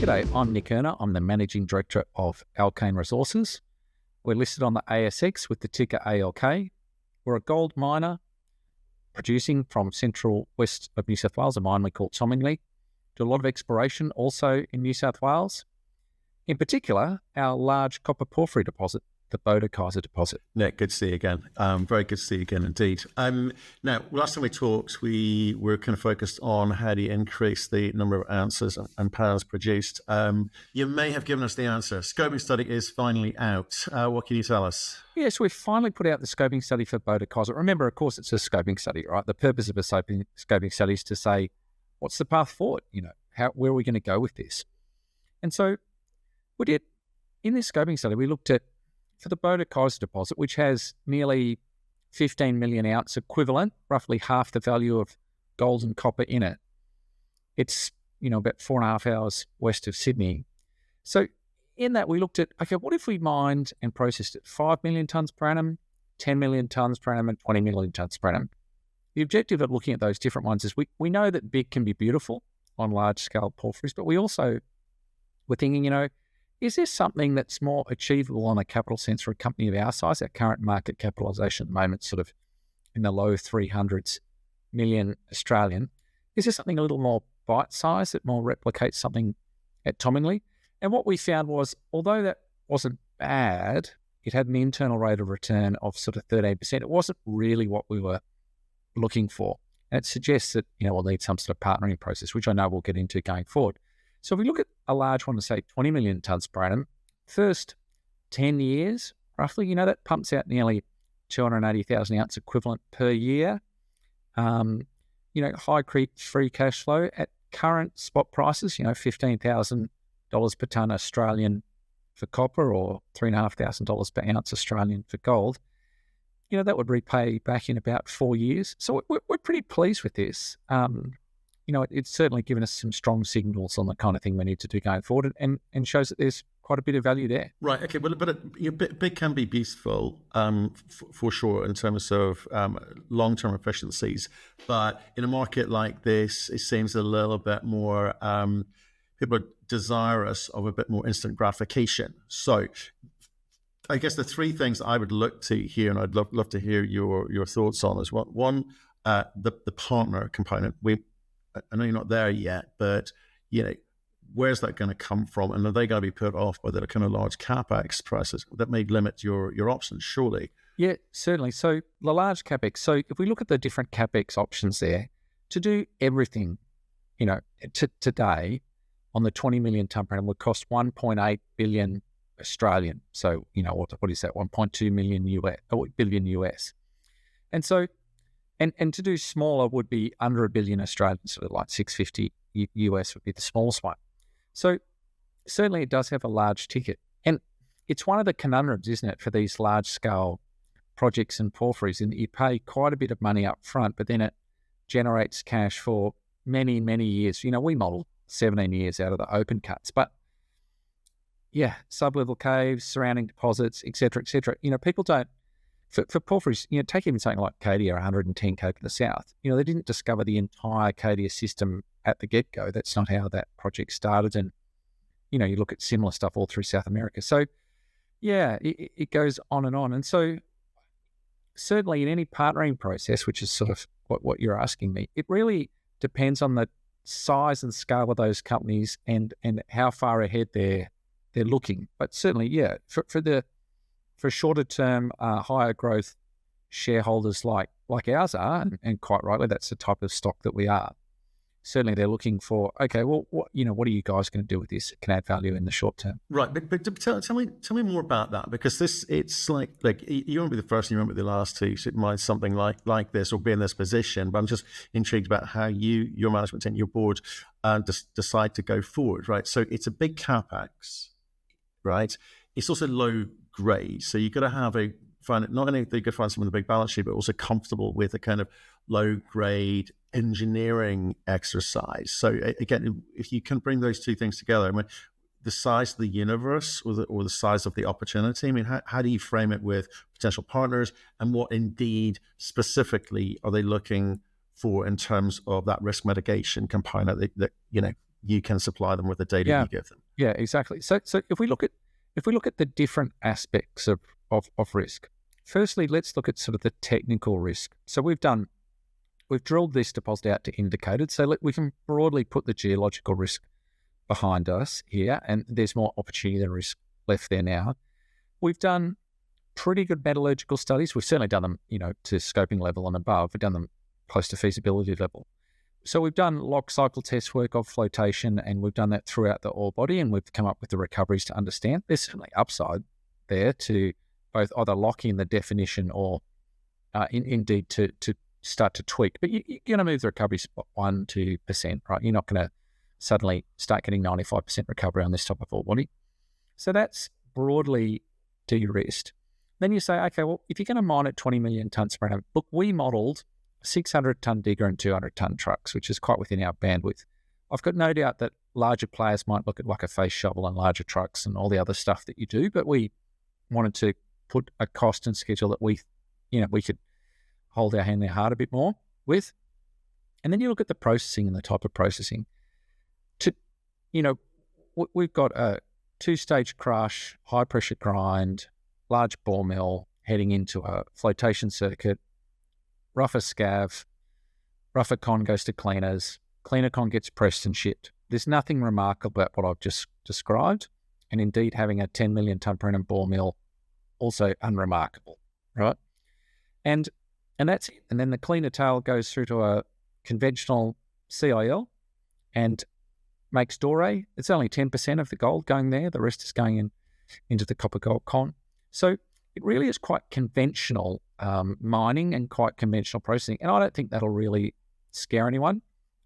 G'day, I'm Nick Erner. I'm the Managing Director of Alkane Resources. We're listed on the ASX with the ticker ALK. We're a gold miner producing from central west of New South Wales, a mine we call Tomingley. Do a lot of exploration also in New South Wales. In particular, our large copper porphyry deposit, the Boda-Kaiser deposit. Nick, good to see you again. Very good to see you again indeed. Now, last time we talked, we were kind of focused on how do you increase the number of ounces and pounds produced. You may have given us the answer. Scoping study is finally out. What can you tell us? Yes, we've finally put out the scoping study for Boda-Kaiser. Remember, of course, it's a scoping study, right? The purpose of a scoping study is to say, what's the path forward? Where are we going to go with this? And so we did, in this scoping study, we looked at, for the Boda-Kaiser deposit, which has nearly 15 million ounce equivalent, roughly half the value of gold and copper in it. It's, about 4.5 hours west of Sydney. So in that, we looked at, okay, what if we mined and processed it 5 million tonnes per annum, 10 million tonnes per annum, and 20 million tonnes per annum? The objective of looking at those different ones is we know that big can be beautiful on large-scale porphyries, but we also were thinking, is there something that's more achievable on a capital sense for a company of our size? Our current market capitalization at the moment, sort of in the low 300s million Australian. Is there something a little more bite-sized that more replicates something at Tomingley? And what we found was, although that wasn't bad, it had an internal rate of return of sort of 13%. It wasn't really what we were looking for. And it suggests that, we'll need some sort of partnering process, which I know we'll get into going forward. So if we look at a large one, to say 20 million tonnes per annum, first 10 years, roughly, that pumps out nearly 280,000 ounce equivalent per year. High free cash flow at current spot prices, $15,000 per tonne Australian for copper or $3,500 per ounce Australian for gold. That would repay back in about 4 years. So we're pretty pleased with this. It's certainly given us some strong signals on the kind of thing we need to do going forward, and shows that there's quite a bit of value there. Right. Okay. Well, but big can be beautiful for sure in terms of long-term efficiencies. But in a market like this, it seems a little bit more, people are desirous of a bit more instant gratification. So I guess the three things I would look to here, and I'd love to hear your thoughts on, is one, the partner component. I know you're not there yet, but where's that going to come from? And are they going to be put off by the kind of large capex prices that may limit your options? Surely. Yeah, certainly. So the large capex. So if we look at the different capex options there, to do everything, today on the 20 million tonne per annum would cost 1.8 billion Australian. So what is that? 1.2 billion US. And so. And to do smaller would be under $1 billion Australian, sort of like 650 US would be the smallest one. So certainly it does have a large ticket. And it's one of the conundrums, isn't it, for these large-scale projects and porphyries, in that you pay quite a bit of money up front, but then it generates cash for many, many years. We model 17 years out of the open cuts. But, yeah, sub-level caves, surrounding deposits, et cetera, people don't. For porphyries, take even something like Cadia, 110 km to the south. They didn't discover the entire Cadia system at the get-go. That's not how that project started. And, you look at similar stuff all through South America. So, yeah, it goes on and on. And so, certainly in any partnering process, which is sort of what you're asking me, it really depends on the size and scale of those companies and how far ahead they're looking. But certainly, yeah, for shorter term, higher growth shareholders like ours are, and quite rightly, that's the type of stock that we are. Certainly, they're looking for, okay, well, what are you guys going to do with this? It can add value in the short term. Right, but tell me more about that, because it's like you won't be the first and you won't be the last to mine something like this or be in this position. But I'm just intrigued about how your management team, your board, decide to go forward. Right, so it's a big capex, right? It's also low grade, so you've got to find it. Not only that you could find someone with a big balance sheet, but also comfortable with a kind of low grade engineering exercise. So again, if you can bring those two things together, I mean, the size of the universe or the size of the opportunity. I mean, how do you frame it with potential partners, and what indeed specifically are they looking for in terms of that risk mitigation component that you can supply them with the data you give them. Yeah, exactly. So if we look at the different aspects of risk, firstly, let's look at sort of the technical risk. So we've drilled this deposit out to indicated, so we can broadly put the geological risk behind us here, and there's more opportunity than risk left there now. We've done pretty good metallurgical studies. We've certainly done them, to scoping level and above. We've done them close to feasibility level. So we've done lock cycle test work of flotation, and we've done that throughout the ore body, and we've come up with the recoveries to understand. There's certainly upside there to both either lock in the definition or indeed to start to tweak. But you're going to move the recoveries 1-2%, right? You're not going to suddenly start getting 95% recovery on this type of ore body. So that's broadly de-risked. Then you say, okay, well, if you're going to mine at 20 million tonnes per annum, look, we modelled 600-tonne digger and 200-tonne trucks, which is quite within our bandwidth. I've got no doubt that larger players might look at like a face shovel and larger trucks and all the other stuff that you do, but we wanted to put a cost and schedule that we could hold our hand in our heart a bit more with. And then you look at the processing and the type of processing. We've got a 2-stage crush, high-pressure grind, large ball mill heading into a flotation circuit, rougher scav, rougher con goes to cleaners, cleaner con gets pressed and shipped. There's nothing remarkable about what I've just described, and indeed having a 10 million tonne per annum ball mill, also unremarkable, right? And that's it. And then the cleaner tail goes through to a conventional CIL and makes doré. It's only 10% of the gold going there. The rest is going into the copper gold con. So it really is quite conventional mining and quite conventional processing. And I don't think that'll really scare anyone.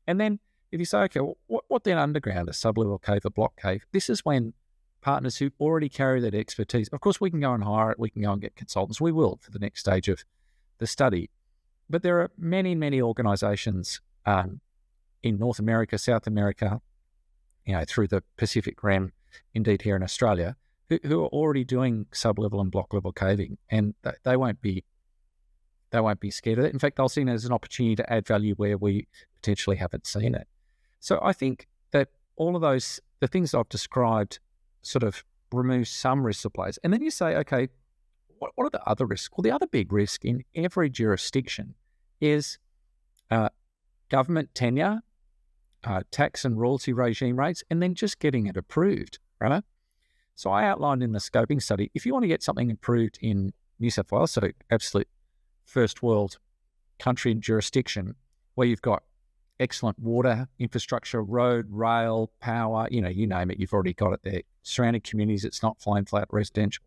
And then if you say, okay, well, what then underground, a sublevel cave, a block cave? This is when partners who already carry that expertise, of course, we can go and hire it. We can go and get consultants. We will for the next stage of the study. But there are many, many organisations in North America, South America, through the Pacific Rim, indeed here in Australia, who are already doing sub-level and block level caving, and they won't be scared of it. In fact, they'll see it as an opportunity to add value where we potentially haven't seen it. So I think that all of the things I've described sort of remove some risks of players. And then you say, okay, what are the other risks? Well, the other big risk in every jurisdiction is government tenure, tax and royalty regime rates, and then just getting it approved, right? So I outlined in the scoping study, if you want to get something approved in New South Wales, so absolute first world country and jurisdiction, where you've got excellent water infrastructure, road, rail, power, you name it, you've already got it there. Surrounding communities, it's not flying flat residential.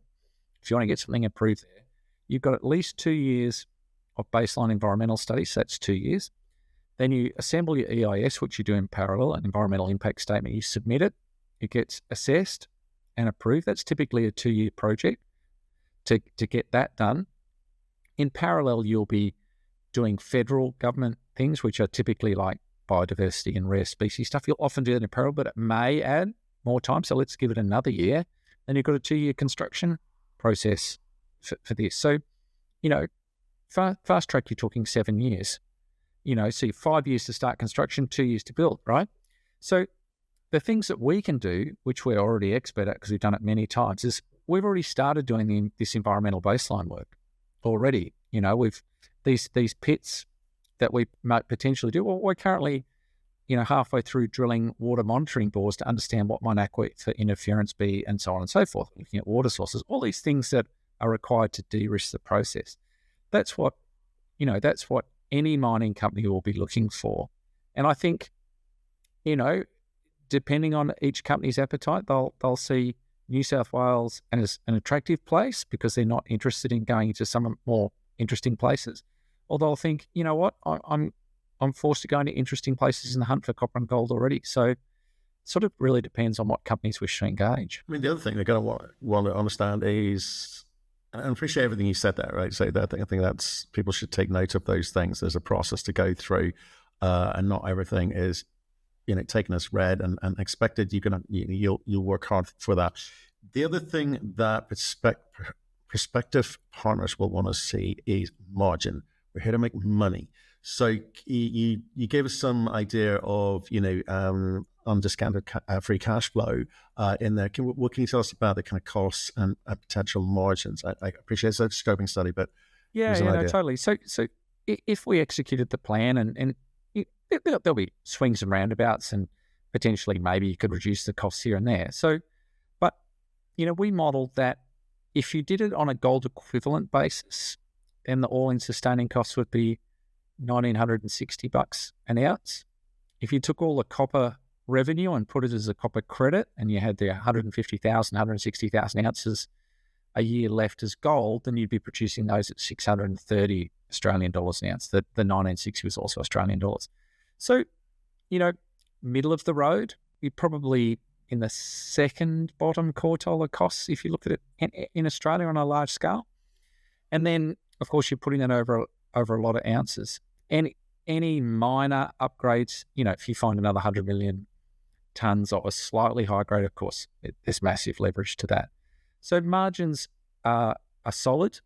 If you want to get something approved there, you've got at least 2 years of baseline environmental studies, so that's 2 years. Then you assemble your EIS, which you do in parallel, an environmental impact statement, you submit it, it gets assessed and approved. That's typically a 2-year project to get that done. In parallel, you'll be doing federal government things, which are typically like biodiversity and rare species stuff. You'll often do that in parallel, but it may add more time. So let's give it another year. Then you've got a 2-year construction process for this. So, fast track, you're talking 7 years. So 5 years to start construction, 2 years to build, right? So the things that we can do, which we're already expert at because we've done it many times, is we've already started doing this environmental baseline work already. We've these pits that we might potentially do. Well, we're currently, halfway through drilling water monitoring bores to understand what might aquifer interference be, and so on and so forth. Looking at water sources, all these things that are required to de-risk the process. That's what any mining company will be looking for. And I think, depending on each company's appetite, they'll see New South Wales as an attractive place because they're not interested in going into some more interesting places. Or they'll think, you know what, I'm forced to go into interesting places in the hunt for copper and gold already. So it sort of really depends on what companies wish to engage. I mean, the other thing they're going to want to understand is, and I appreciate everything you said there, right? So I think that's, people should take note of those things. There's a process to go through, and not everything is, taken as read and expected. You'll work hard for that. The other thing that prospective partners will want to see is margin. We're here to make money. So you gave us some idea of, undiscounted free cash flow in there. What can you tell us about the kind of costs and potential margins? I appreciate it's a scoping study, but Yeah, no, totally. So if we executed the plan, and there'll be swings and roundabouts, and potentially maybe you could reduce the costs here and there. So, but we modeled that if you did it on a gold equivalent basis, then the all-in sustaining costs would be $1,960 an ounce. If you took all the copper revenue and put it as a copper credit, and you had the 150,000, 160,000 ounces a year left as gold, then you'd be producing those at 630 Australian dollars an ounce. The 1960 was also Australian dollars. So, middle of the road, you're probably in the second bottom quartile of costs if you look at it in Australia on a large scale. And then, of course, you're putting that over a lot of ounces. And any minor upgrades, if you find another 100 million tonnes of a slightly high grade, of course, there's massive leverage to that. So margins are solid,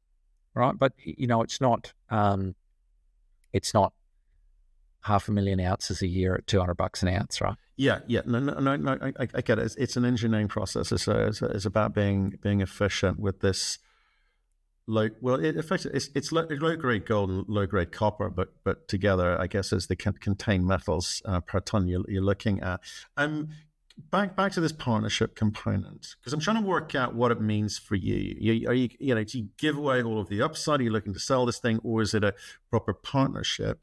right? But it's not 500,000 ounces a year at $200 an ounce, right? Yeah. No. I get it. It's an engineering process. It's about being efficient with this. It's low grade gold and low grade copper, but together, I guess, as the contained metals per ton you're looking at. Back to this partnership component, because I'm trying to work out what it means for you. Do you give away all of the upside? Are you looking to sell this thing, or is it a proper partnership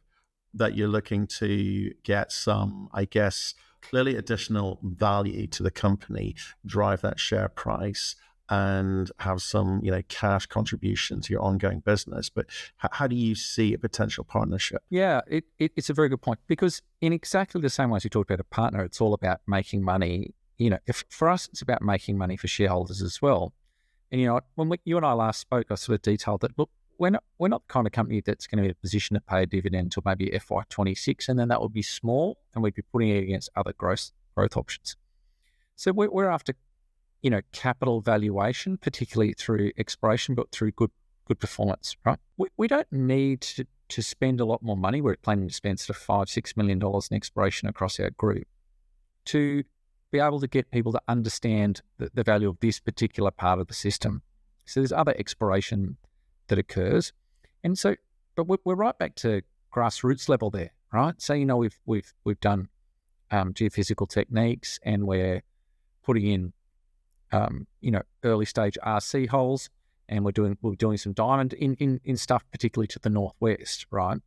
that you're looking to get some, I guess, clearly additional value to the company, drive that share price, and have some, cash contribution to your ongoing business? But how do you see a potential partnership? Yeah, it's a very good point, because in exactly the same way as you talked about a partner, it's all about making money. For us, it's about making money for shareholders as well. And when you and I last spoke, I sort of detailed that, look, we're not the kind of company that's going to be in a position to pay a dividend until maybe FY26, and then that would be small, and we'd be putting it against other growth options. So we're after capital valuation, particularly through exploration, but through good performance, right? We don't need to spend a lot more money. We're planning to spend sort of $5-6 million in exploration across our group to be able to get people to understand the value of this particular part of the system. So there's other exploration that occurs, and so, but we're right back to grassroots level there, right? So we've done geophysical techniques, and we're putting in early stage RC holes, and we're doing some diamond in stuff, particularly to the northwest, right?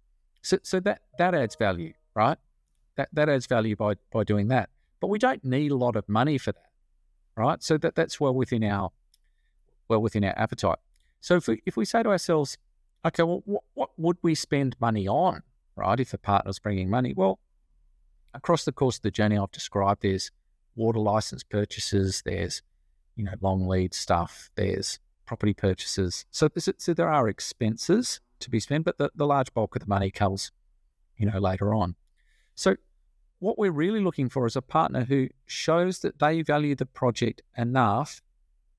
So that adds value, right? That adds value by doing that. But we don't need a lot of money for that, right? So that's well within our appetite. So if we say to ourselves, okay, well, what would we spend money on, right? If a partner's bringing money, well, across the course of the journey I've described, there's water license purchases, there's long lead stuff, there's property purchases. So there are expenses to be spent, but the large bulk of the money comes, later on. So what we're really looking for is a partner who shows that they value the project enough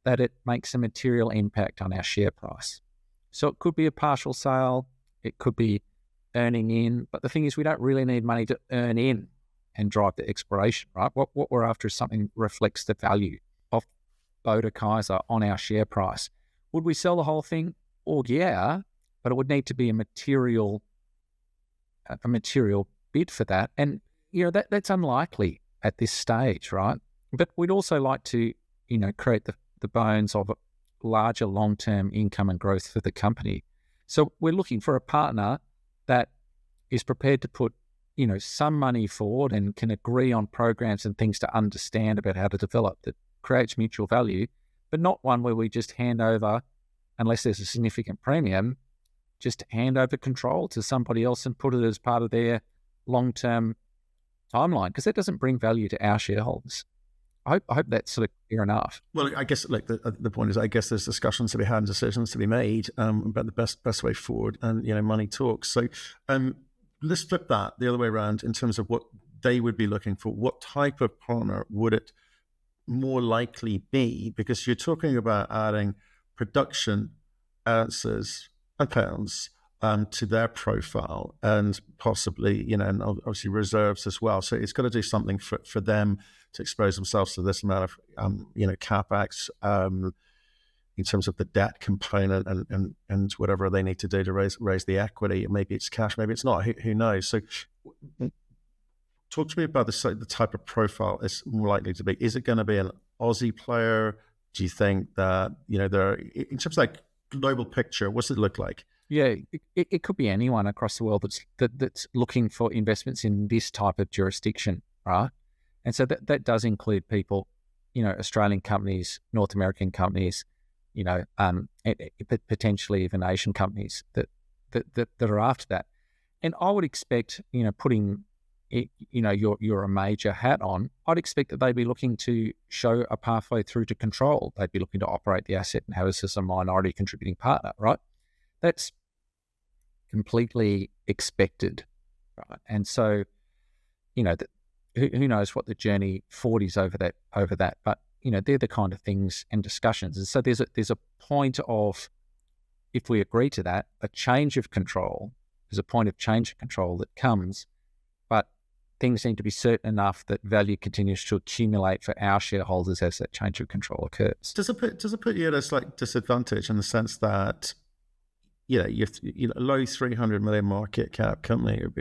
that it makes a material impact on our share price. So it could be a partial sale, it could be earning in, but the thing is, we don't really need money to earn in and drive the exploration, right? What we're after is something that reflects the value of Boda Kaiser on our share price. Would we sell the whole thing? Well, yeah, but it would need to be a material bid for that. And, that's unlikely at this stage, right? But we'd also like to, create the bones of a larger long-term income and growth for the company. So we're looking for a partner that is prepared to put, some money forward and can agree on programs and things to understand about how to develop that creates mutual value, but not one where we just hand over, unless there's a significant premium, just hand over control to somebody else and put it as part of their long-term timeline, because that doesn't bring value to our shareholders. I hope that's sort of clear enough. Well, I guess the point is, I guess there's discussions to be had and decisions to be made about the best way forward, and money talks. So let's flip that the other way around in terms of what they would be looking for. What type of partner would it more likely be? Because you're talking about adding production ounces and pounds to their profile, and possibly, and obviously reserves as well. So it's got to do something for them to expose themselves to this amount of, capex, in terms of the debt component and whatever they need to do to raise the equity. Maybe it's cash, maybe it's not. Who knows? So talk to me about the type of profile it's more likely to be. Is it going to be an Aussie player? Do you think that, they're, in terms of like global picture, what's it look like? Yeah, it could be anyone across the world that's looking for investments in this type of jurisdiction, right? And so that does include people, Australian companies, North American companies, potentially even Asian companies that are after that. And I would expect, putting you're a major hat on, I'd expect that they'd be looking to show a pathway through to control. They'd be looking to operate the asset and have us as a minority contributing partner, right? That's completely expected, right? And so, who knows what the journey forward is over that, but they're the kind of things and discussions. And so there's a point of, if we agree to that, a change of control. There's a point of change of control that comes, but things need to be certain enough that value continues to accumulate for our shareholders as that change of control occurs. Does it put you at a slight disadvantage in the sense that, you're low 300 million market cap company? It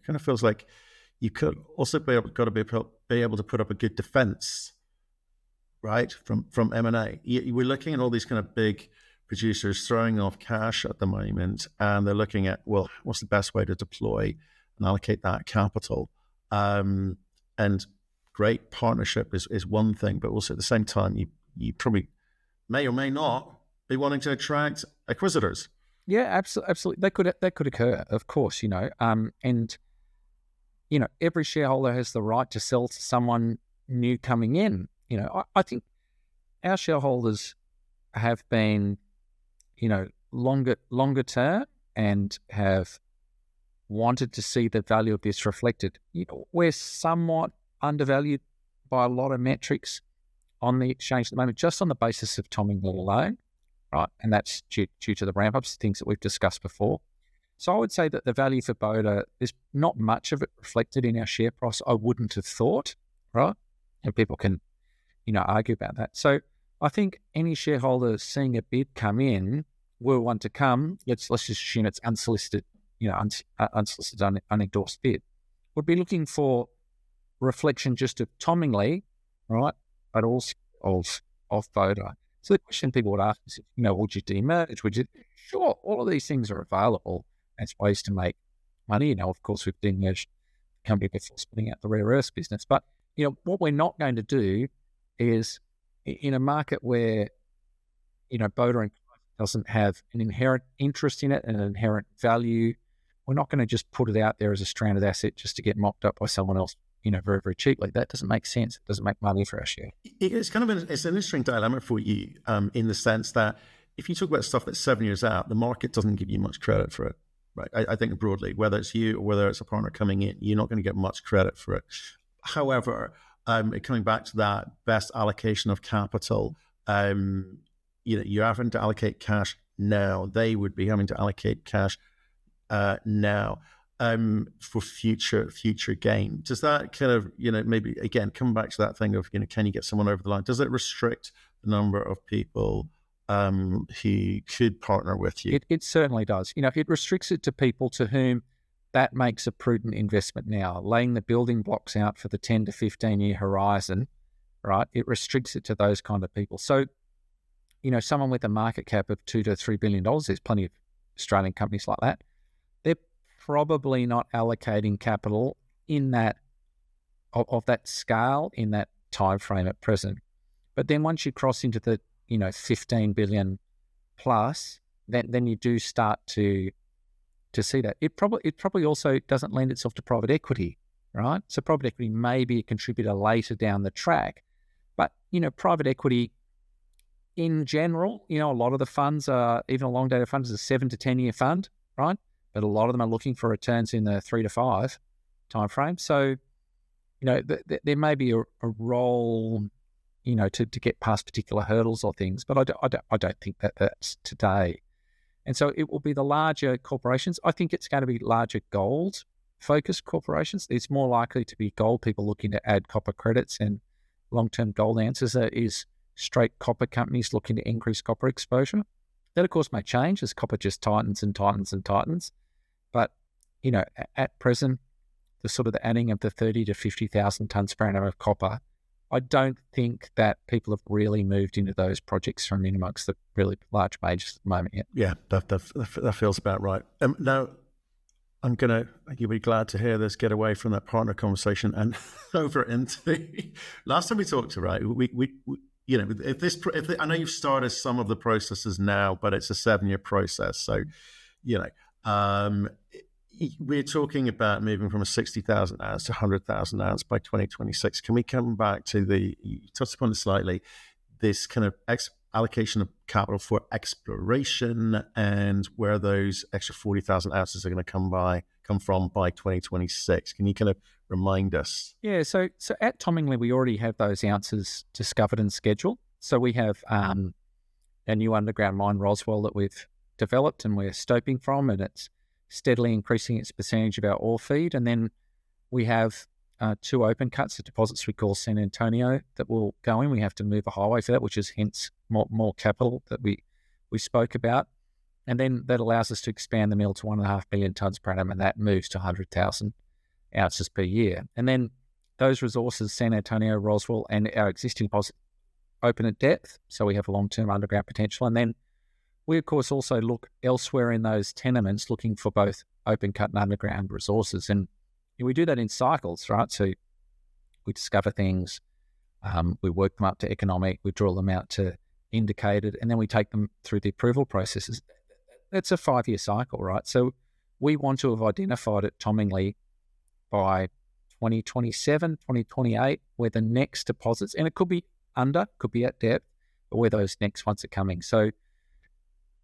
kind of feels like you could also be able to put up a good defense, right? From M&A. We're looking at all these kind of big producers throwing off cash at the moment, and they're looking at, well, what's the best way to deploy and allocate that capital? And great partnership is one thing, but also at the same time, you probably may or may not be wanting to attract acquisitors. Yeah, absolutely. That could occur, of course, and every shareholder has the right to sell to someone new coming in. I think our shareholders have been, longer term and have wanted to see the value of this reflected. We're somewhat undervalued by a lot of metrics on the exchange at the moment, just on the basis of Tomingley alone, right? And that's due to the ramp-ups, things that we've discussed before. So I would say that the value for Boda, there's not much of it reflected in our share price, I wouldn't have thought, right? And people can, argue about that. So I think any shareholder seeing a bid come in, will want to come, let's just assume it's unsolicited, unsolicited, unendorsed bid, would be looking for reflection just of Tomingley, right? But also of Boda. So the question people would ask is, would you demerge? Sure, all of these things are available as ways to make money. Of course, we've demerged the company before spinning out the rare earths business. But, what we're not going to do is, in a market where, Boda and doesn't have an inherent interest in it and an inherent value, we're not going to just put it out there as a stranded asset just to get mopped up by someone else, very, very cheaply. That doesn't make sense. It doesn't make money for our share. It's kind of it's an interesting dilemma for you, in the sense that if you talk about stuff that's 7 years out, the market doesn't give you much credit for it, right? I think broadly, whether it's you or whether it's a partner coming in, you're not going to get much credit for it. However, coming back to that best allocation of capital, you're having to allocate cash now. They would be having to allocate cash now. For future gain. Does that kind of, maybe again, come back to that thing of, can you get someone over the line? Does it restrict the number of people who could partner with you? It certainly does. It restricts it to people to whom that makes a prudent investment now, laying the building blocks out for the 10 to 15 year horizon, right? It restricts it to those kind of people. So, someone with a market cap of $2 to $3 billion, there's plenty of Australian companies like that. They're probably not allocating capital in that of that scale in that time frame at present. But then once you cross into the 15 billion plus, then you do start to see that. It probably also doesn't lend itself to private equity, right? So private equity may be a contributor later down the track, but private equity in general, a lot of the funds are, even a long dated fund is a 7 to 10 year fund, right? But a lot of them are looking for returns in the 3 to 5 time frame. So, there may be a role, to get past particular hurdles or things, but I don't think that that's today. And so it will be the larger corporations. I think it's going to be larger gold-focused corporations. It's more likely to be gold people looking to add copper credits, and long-term gold answers is straight copper companies looking to increase copper exposure. That, of course, may change as copper just tightens and tightens and tightens. But, at present, the sort of the adding of the 30 to 50,000 tonnes per annum of copper, I don't think that people have really moved into those projects from in amongst the really large majors at the moment yet. Yeah, that feels about right. Now, you'll be glad to hear this, get away from that partner conversation and over into, last time we talked to, right, I know you've started some of the processes now, but it's a 7-year process. So, we're talking about moving from a 60,000 ounce to 100,000 ounce by 2026. Can we come back to you touched upon it slightly, this kind of allocation of capital for exploration and where those extra 40,000 ounces are going to come from by 2026? Can you kind of remind us? Yeah, so at Tomingley, we already have those ounces discovered and scheduled. So we have a new underground mine, Roswell, that we've developed and we're stoping from, and it's steadily increasing its percentage of our ore feed. And then we have 2 open cuts of deposits we call San Antonio that will go in. We have to move a highway for that, which is hence more capital that we spoke about. And then that allows us to expand the mill to 1.5 million tonnes per annum, and that moves to 100,000 ounces per year. And then those resources, San Antonio, Roswell, and our existing deposit open at depth, so we have a long-term underground potential. And then we, of course, also look elsewhere in those tenements looking for both open cut and underground resources. And we do that in cycles, right? So we discover things, we work them up to economic, we drill them out to indicated, and then we take them through the approval processes. That's a 5-year cycle, right? So we want to have identified at Tomingley by 2027, 2028, where the next deposits, and it could be could be at depth, but where those next ones are coming. So,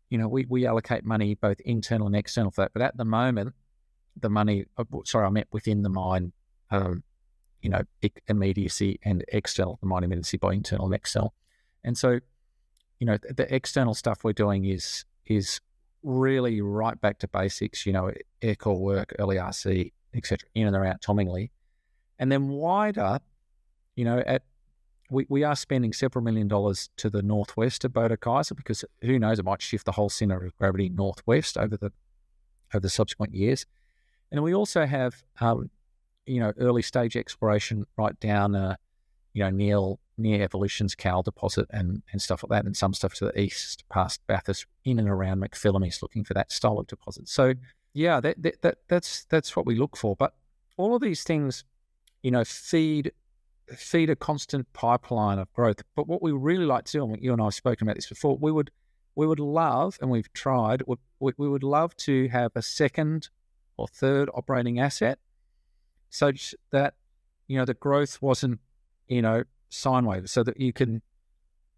we allocate money both internal and external for that. But at the moment, the money, I meant within the mine, immediacy and external, the mine immediacy by internal and external. And so, the external stuff we're doing is really right back to basics, air core work, early RC, etc., in and around Tomingley. And then wider, we are spending several $1 million to the northwest of Boda Kaiser, because who knows, it might shift the whole centre of gravity northwest over the subsequent years. And we also have, early stage exploration right down, near Evolution's Cal deposit and stuff like that, and some stuff to the east past Bathurst, in and around McPhillamys, looking for that style of deposit. So yeah, that's what we look for. But all of these things, feed a constant pipeline of growth. But what we really like to do, and you and I have spoken about this before, we would love, and we've tried, we would love to have a second or third operating asset, such that the growth wasn't sine wave, so that you can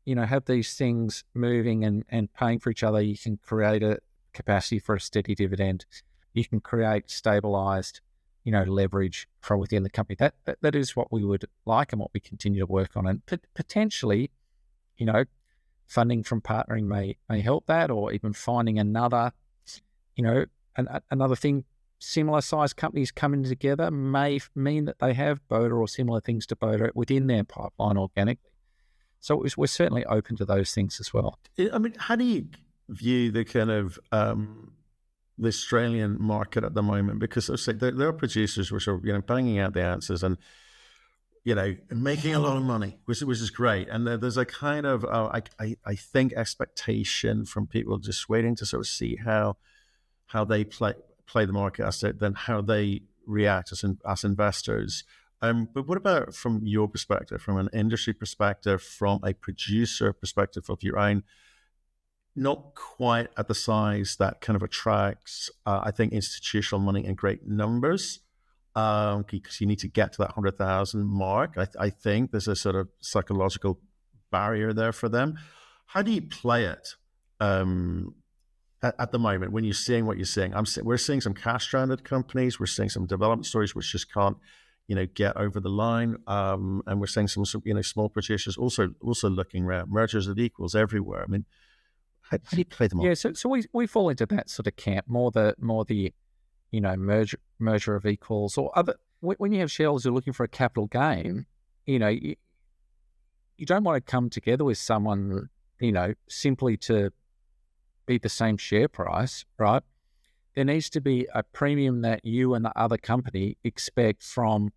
have these things moving and paying for each other. You can create a capacity for a steady dividend. You can create stabilized leverage from within the company. That is what we would like and what we continue to work on. And potentially, funding from partnering may help that, or even finding another thing. Similar sized companies coming together may mean that they have Boda or similar things to Boda within their pipeline organically. So we're certainly open to those things as well. I mean, how do you view the kind of the Australian market at the moment? Because there are producers which are banging out the ounces and making a lot of money, which is great. And there's a kind of I think expectation from people just waiting to sort of see how they play the market asset, then how they react as investors. But what about from your perspective, from an industry perspective, from a producer perspective of your own? Not quite at the size that kind of attracts, I think, institutional money in great numbers, because you need to get to that 100,000 mark. I think there's a sort of psychological barrier there for them. How do you play it at the moment when you're seeing what you're seeing? We're seeing some cash-stranded companies. We're seeing some development stories which just can't, get over the line. And we're seeing some, small producers also looking around, mergers of equals everywhere. I mean, How do you play them off? Yeah, so we fall into that sort of camp, more the merger of equals, or other. When you have shareholders who are looking for a capital gain, you don't want to come together with someone, simply to be the same share price, right? There needs to be a premium that you and the other company expect from,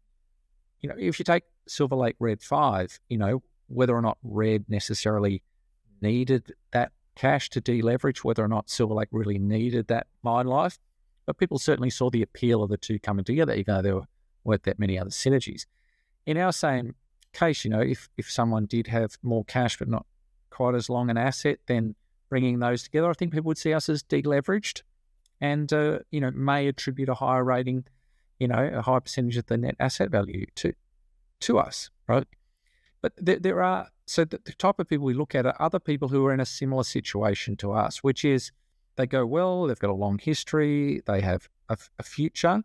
if you take Silver Lake Red 5, whether or not Red necessarily needed that cash to deleverage, whether or not Silver Lake really needed that mine life, but people certainly saw the appeal of the two coming together, even though there weren't that many other synergies. In our same case, if someone did have more cash but not quite as long an asset, then bringing those together, I think people would see us as deleveraged and, may attribute a higher rating, a higher percentage of the net asset value to us, right? But there are, so the type of people we look at are other people who are in a similar situation to us, which is they go, well, they've got a long history, they have a future,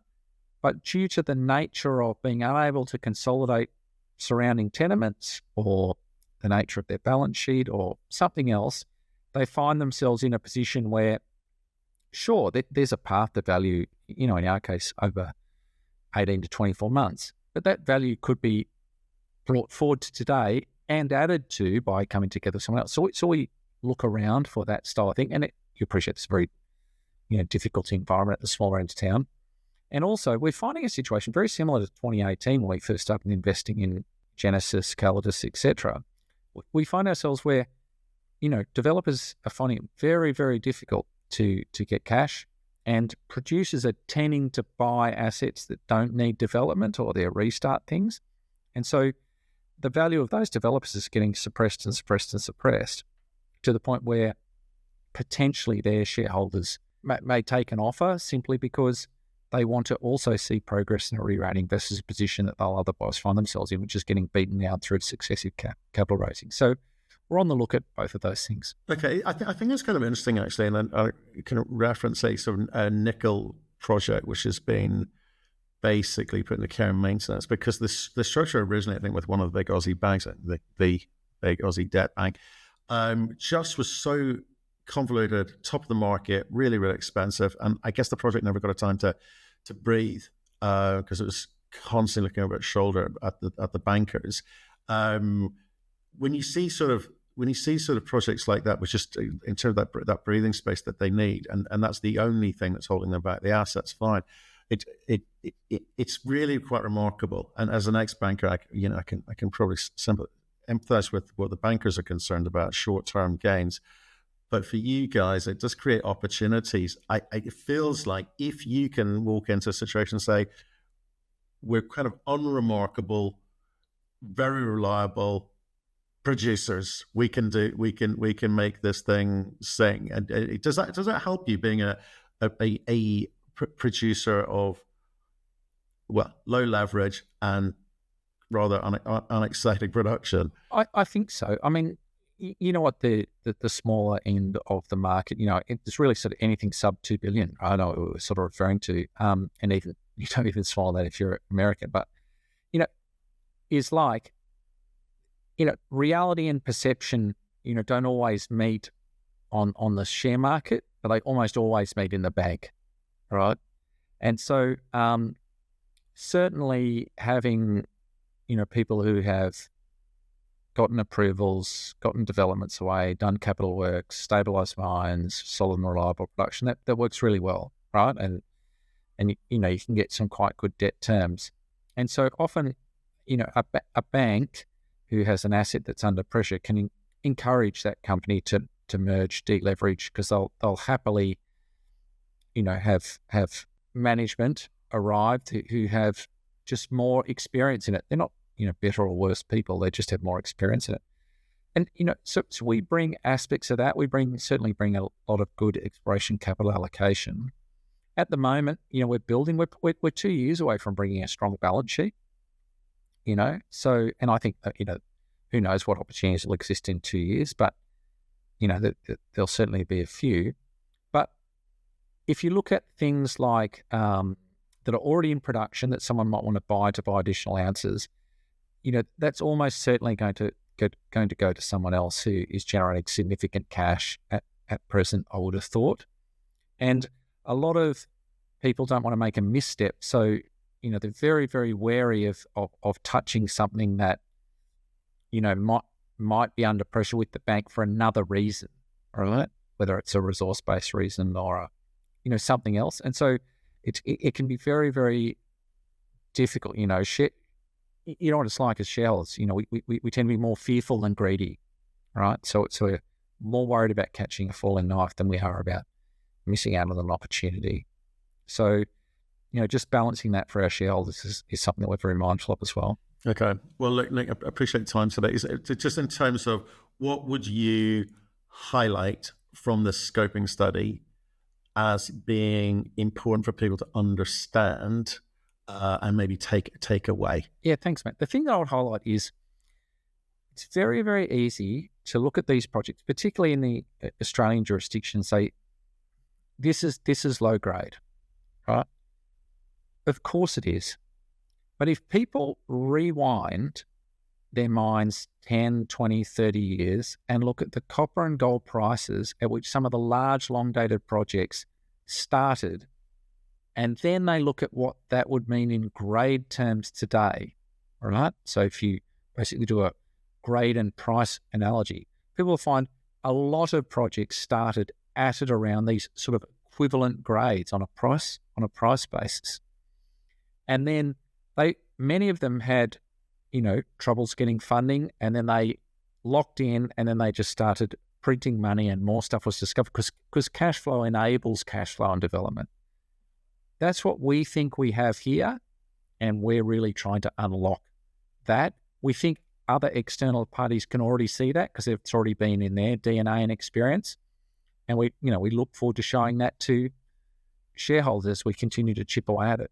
but due to the nature of being unable to consolidate surrounding tenements or the nature of their balance sheet or something else, they find themselves in a position where, sure, there's a path to value, in our case, over 18 to 24 months, but that value could be brought forward to today and added to by coming together with someone else. So we look around for that style of thing, and you appreciate it's a very, difficult environment at the smaller end of town. And also, we're finding a situation very similar to 2018 when we first started investing in Genesis, Calidus, etc. We find ourselves where, developers are finding it very, very difficult to get cash, and producers are tending to buy assets that don't need development or they're restart things. And so the value of those developers is getting suppressed and suppressed and suppressed to the point where potentially their shareholders may take an offer simply because they want to also see progress in a re-rating versus a position that they'll otherwise find themselves in, which is getting beaten down through successive capital raising. So we're on the look at both of those things. Okay, I think it's kind of interesting actually, and then I can reference a sort of a nickel project which has been basically put into care and maintenance, because the structure originally, I think, with one of the big Aussie banks, the big Aussie debt bank, just was so convoluted, top of the market, really, really expensive, and I guess the project never got a time to breathe because it was constantly looking over its shoulder at the bankers. When you see sort of projects like that, which just in terms of that breathing space that they need, and that's the only thing that's holding them back. The assets, fine. It's really quite remarkable. And as an ex-banker, I can probably empathize with what the bankers are concerned about, short-term gains. But for you guys, it does create opportunities. It feels like if you can walk into a situation and say, we're kind of unremarkable, very reliable producers, we can make this thing sing. And does that help you being a producer of, well, low leverage and rather unexciting production? I think so. I mean, you know what, the smaller end of the market, it's really sort of anything sub 2 billion. I know what we're sort of referring to, and even you don't even smaller that if you're American, but is like, reality and perception, don't always meet on the share market, but they almost always meet in the bank, right? And so certainly having, people who have gotten approvals, gotten developments away, done capital works, stabilized mines, solid and reliable production, that works really well, right? And you can get some quite good debt terms. And so often, a bank who has an asset that's under pressure can encourage that company to merge, deleverage, because they'll happily, have management arrived who have just more experience in it. They're not, better or worse people. They just have more experience in it. And, so we bring aspects of that. We certainly bring a lot of good exploration capital allocation. At the moment, we're building, we're 2 years away from bringing a strong balance sheet, so, and I think that, who knows what opportunities will exist in 2 years, but, there'll certainly be a few. But if you look at things like that are already in production that someone might want to buy additional ounces, that's almost certainly going to go to someone else who is generating significant cash at at present, I would have thought. And a lot of people don't want to make a misstep. So, they're very, very wary of touching something that, might be under pressure with the bank for another reason, all right? Whether it's a resource-based reason or something else. And so it can be very, very difficult. You know what it's like as shareholders. We tend to be more fearful than greedy, right? So we're more worried about catching a falling knife than we are about missing out on an opportunity. So, just balancing that for our shareholders is something that we're very mindful of as well. Okay. Well, look, Nick, I appreciate the time today. Just in terms of what would you highlight from the scoping study as being important for people to understand and maybe take away? Yeah, thanks, mate. The thing that I would highlight is it's very, very easy to look at these projects, particularly in the Australian jurisdiction, and say, this is low grade, right? Of course it is. But if people rewind their minds 10, 20, 30 years and look at the copper and gold prices at which some of the large, long-dated projects started, and then they look at what that would mean in grade terms today, all right? So if you basically do a grade and price analogy, people will find a lot of projects started at it around these sort of equivalent grades on a price basis. And then many of them had, troubles getting funding, and then they locked in, and then they just started printing money, and more stuff was discovered because cash flow enables cash flow and development. That's what we think we have here, and we're really trying to unlock that. We think other external parties can already see that because it's already been in their DNA and experience, and we look forward to showing that to shareholders as we continue to chip away at it.